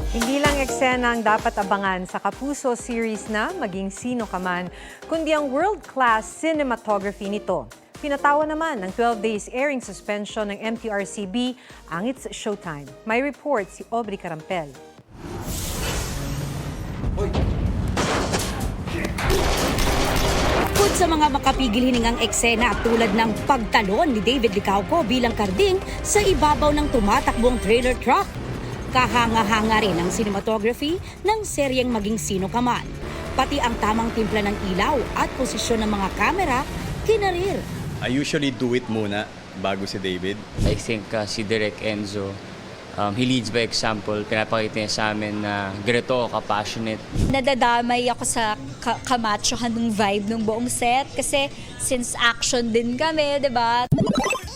Hindi lang eksena ang dapat abangan sa Kapuso series na Maging Sino Ka Man, kundi ang world-class cinematography nito. Pinatawa naman ng 12 days airing suspension ng MTRCB ang It's Showtime. May report si Aubrey Carampel. Bukod sa mga makapigil hiningang eksena tulad ng pagtalon ni David Licauco bilang karding sa ibabaw ng tumatakbong trailer truck, kahanga-hanga rin ang cinematography ng seryeng Maging Sino Ka Man. Pati ang tamang timpla ng ilaw at posisyon ng mga kamera, kinarir. I usually do it muna bago si David. I think si Direk Enzo, he leads by example. Pinapakita niya sa amin na ganito ka-passionate. Nadadamay ako sa kamachohan ng vibe ng buong set kasi since action din kami, di ba?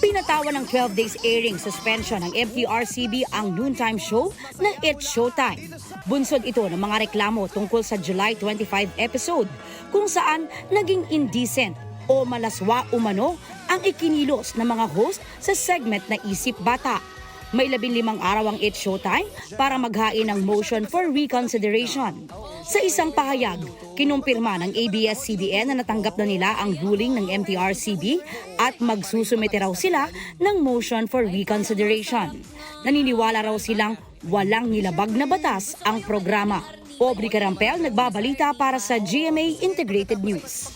Pinatawan ng 12 days airing suspension ng MTRCB ang noontime show na It's Showtime. Bunsod ito ng mga reklamo tungkol sa July 25 episode kung saan naging indecent o malaswa umano ang ikinilos ng mga host sa segment na Isip Bata. May 15 araw ang It's Showtime para maghain ng motion for reconsideration. Sa isang pahayag, kinumpirma ng ABS-CBN na natanggap na nila ang ruling ng MTRCB at magsusumite raw sila ng motion for reconsideration. Naniniwala raw silang walang nilabag na batas ang programa. Aubrey Carampel, nagbabalita para sa GMA Integrated News.